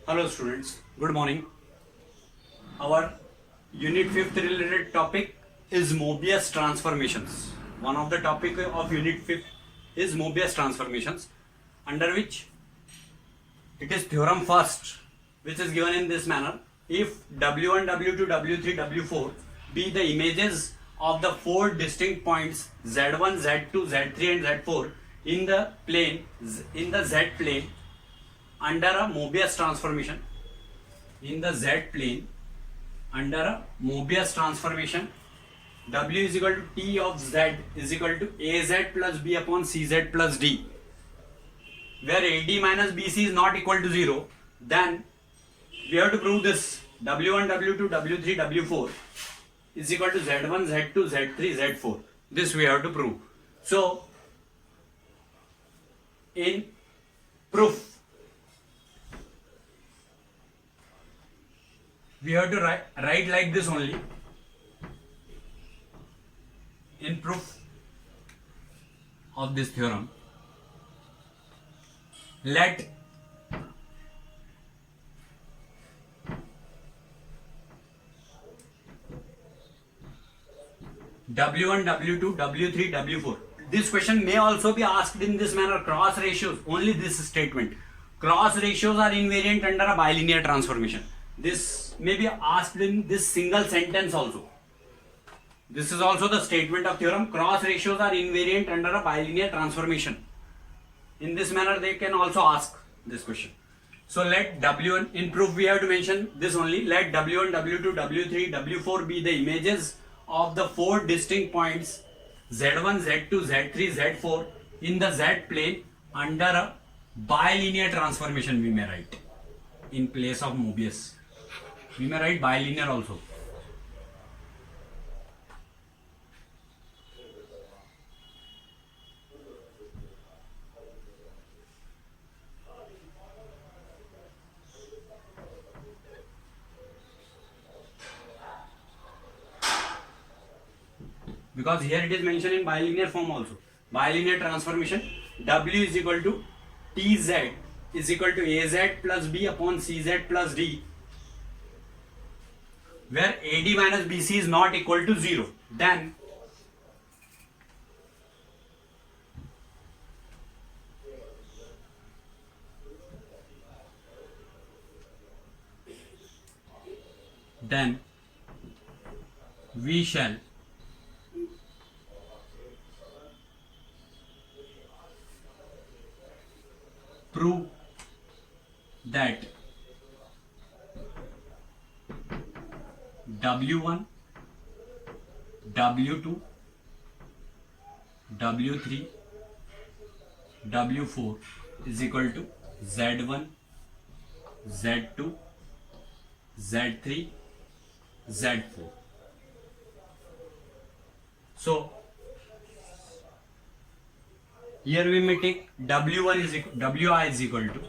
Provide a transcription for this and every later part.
Hello students, good morning. Our unit 5th related topic is Mobius transformations. One of the topic of unit 5th is Mobius transformations, under which it is theorem first, which is given in this manner. If W1, W2, W3, W4 be the images of the four distinct points Z1, Z2, Z3 and Z4 in the plane, in the Z plane, under a Mobius transformation, in the Z plane under a Mobius transformation, W is equal to T of Z is equal to AZ plus B upon CZ plus D, where AD minus BC is not equal to 0, then we have to prove this W1, W2, W3, W4 is equal to Z1, Z2, Z3, Z4. This we have to prove. So, in proof, we have to write like this only. In proof of this theorem, let W1, W2, W3, W4. This question may also be asked in this manner: cross ratios, only this statement. Cross ratios are invariant under a bilinear transformation. This may be asked in this single sentence also. This is also the statement of theorem: cross ratios are invariant under a bilinear transformation. In this manner they can also ask this question. So let W1, in proof we have to mention this only: let W1, W2, W3, W4 be the images of the four distinct points Z1, Z2, Z3, Z4 in the Z plane under a bilinear transformation. We may write in place of Mobius. We may write bilinear also. Because here it is mentioned in bilinear form also. Bilinear transformation, W is equal to TZ is equal to AZ plus B upon CZ plus D, where AD minus BC is not equal to 0. Then we shall prove that W1, W2, W3, W4 is equal to Z1, Z2, Z3, Z4. So here we may take W1 is equal, Wi is equal to,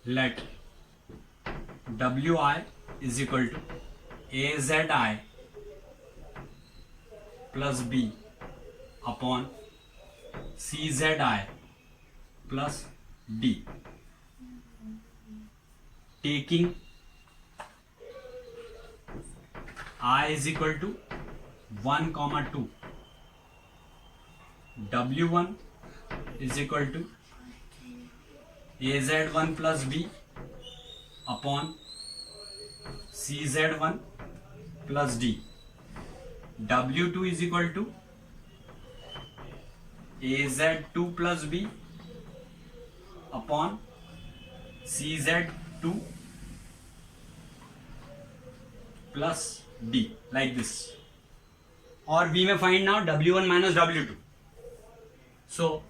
let Wi is equal to AZI plus B upon CZI plus D, taking I is equal to 1, 2. W1 is equal to AZ1 plus B upon CZ1 plus D. W2 is equal to AZ2 plus B upon CZ2 plus D, like this. Or we may find now W1 minus W2. So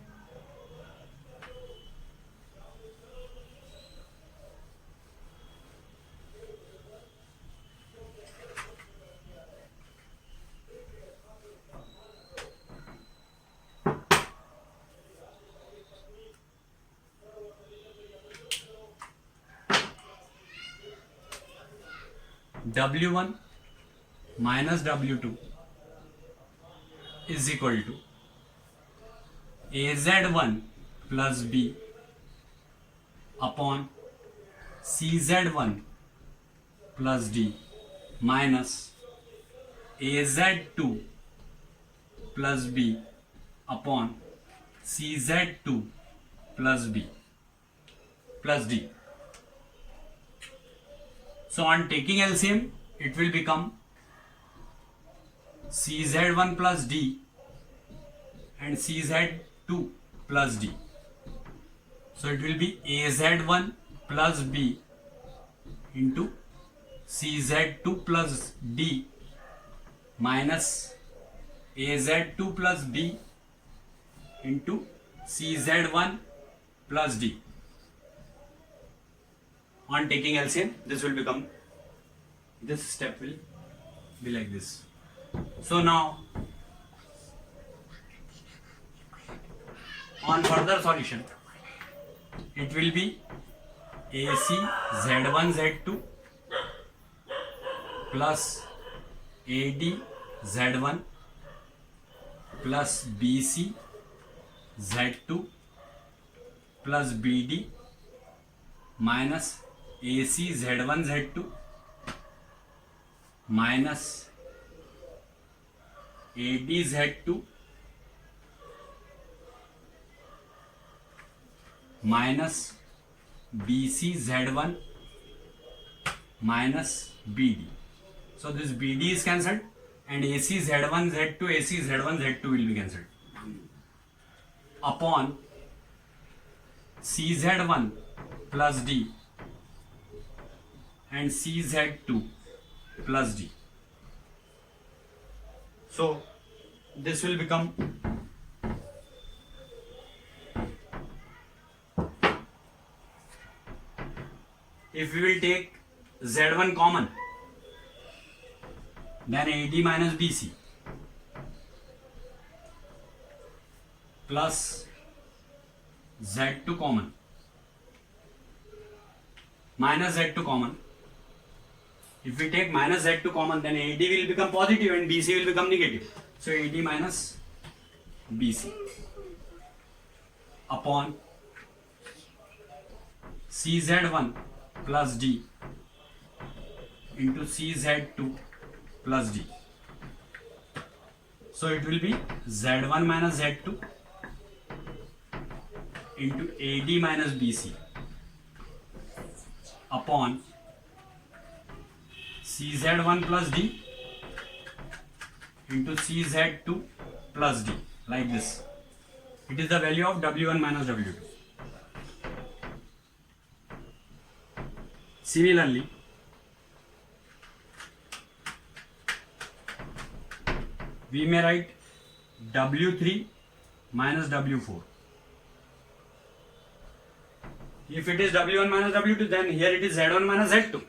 W1 minus W2 is equal to AZ1 plus B upon CZ1 plus D minus AZ2 plus B upon CZ2 plus B plus D. So on taking LCM, it will become CZ1 plus D and CZ2 plus D. So it will be AZ1 plus B into CZ2 plus D minus AZ2 plus B into CZ1 plus D. On taking LCM, this will become, this step will be like this. So now, on further solution, it will be AC Z1 Z2 plus AD Z1 plus BC Z2 plus BD minus AC Z1 Z2 minus AD Z2 minus BC Z1 minus BD. So this BD is cancelled and AC Z1 Z2 AC Z1 Z2 will be cancelled upon CZ1 plus D and CZ2 plus D. So this will become if we will take Z1 common, then AD minus BC plus Z2 common minus Z2 common. If we take minus Z2 common, then AD will become positive and BC will become negative. So AD minus BC upon CZ1 plus D into CZ2 plus D. So it will be Z1 minus Z2 into AD minus BC upon CZ1 plus D into CZ2 plus D, like this. It is the value of W1 minus W2. Similarly, we may write W3 minus W4. If it is W1 minus W2, then here it is Z1 minus Z2.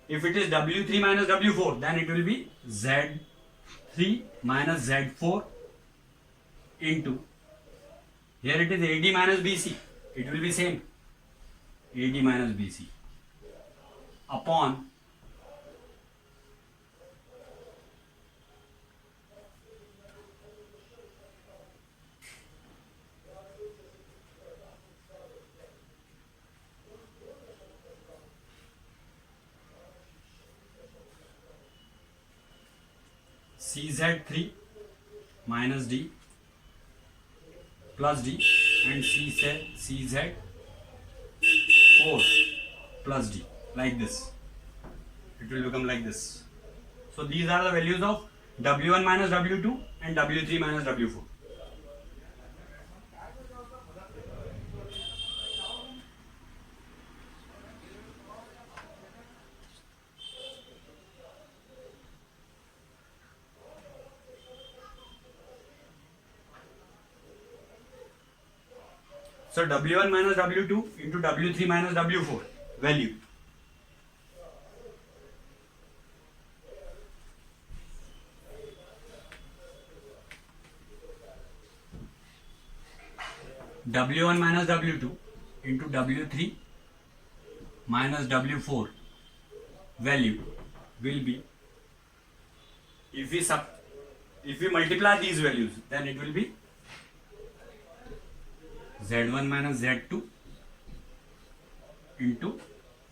If it is W3 minus W4, then it will be Z3 minus Z4 into, here it is AD minus BC. It will be same, AD minus BC upon CZ3 minus D plus D and CZ4 plus D, like this. It will become like this. So these are the values of W1 minus W2 and W3 minus W4. So W1 minus W2 into W3 minus W4 value. W1 minus W2 into W3 minus W4 value will be, if we multiply these values, then it will be Z1 minus Z2 into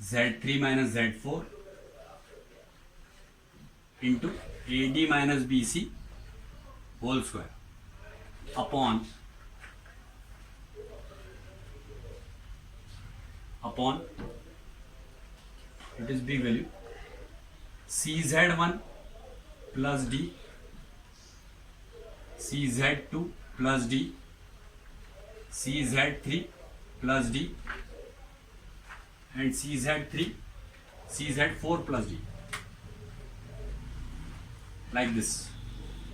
Z3 minus Z4 into AD minus BC whole square upon it is big value CZ1 plus D, CZ2 plus D, CZ3 plus D, and CZ4 plus D, like this.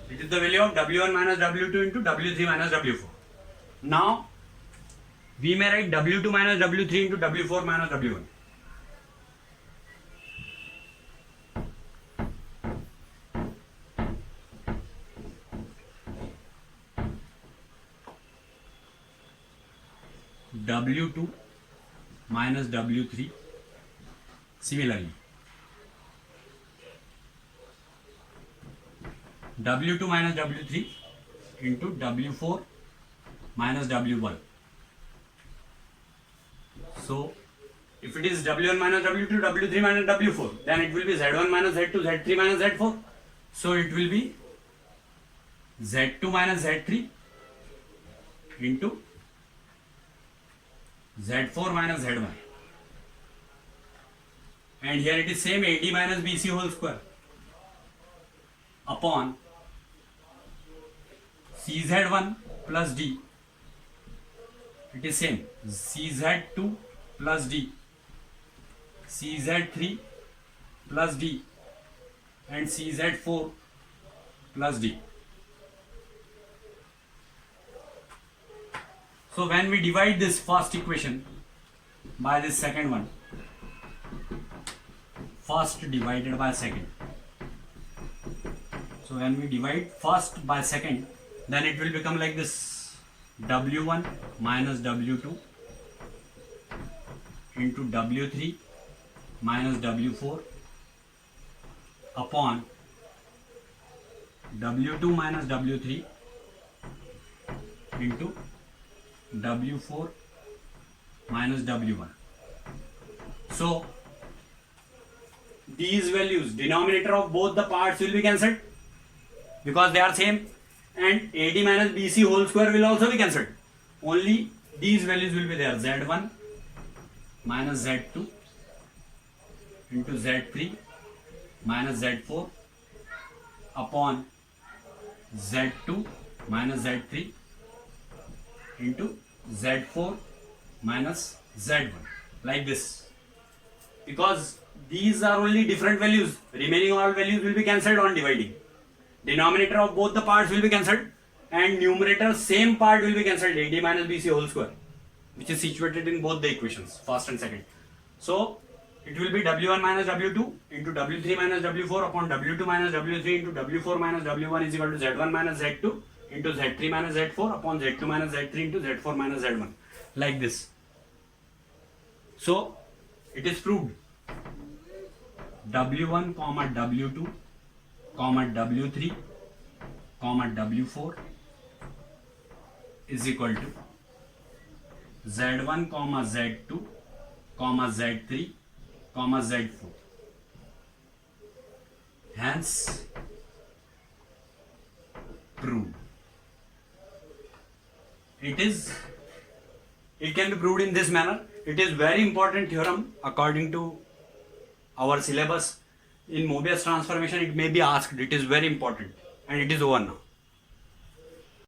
It is the value of W1 minus W2 into W3 minus W4. Now we may write W2 minus W3 into W4 minus W1. W2 minus W3. Similarly, W2 minus W3 into W4 minus W1. So, if it is W1 minus W2, W3 minus W4, then it will be Z1 minus Z2, Z3 minus Z4. So, it will be Z2 minus Z3 into Z4 minus Z1. And here it is same AD minus BC whole square upon CZ1 plus D. It is same CZ2 plus D, CZ3 plus D, and CZ4 plus D. So when we divide this first equation by this second one, first divided by second. So when we divide first by second, then it will become like this: W1 minus W2 into W3 minus W4 upon W2 minus W3 into W4 minus W1. So these values, denominator of both the parts will be cancelled because they are same, and AD minus BC whole square will also be cancelled. Only these values will be there: Z1 minus Z2 into Z3 minus Z4 upon Z2 minus Z3 into Z4 minus Z1, like this. Because these are only different values, remaining all values will be cancelled on dividing. Denominator of both the parts will be cancelled, and numerator same part will be cancelled, AD minus BC whole square, which is situated in both the equations, first and second. So it will be W1 minus W2 into W3 minus W4 upon W2 minus W3 into W4 minus W1 is equal to Z1 minus Z2 into Z3 minus Z4 upon Z2 minus Z3 into Z4 minus Z1, like this. So it is proved W1 comma W2 comma W3 comma W4 is equal to Z1 comma Z2 comma Z3 comma Z4. Hence proved. It can be proved in this manner. It is very important theorem according to our syllabus. In Mobius transformation it may be asked. It is very important, and it is over now.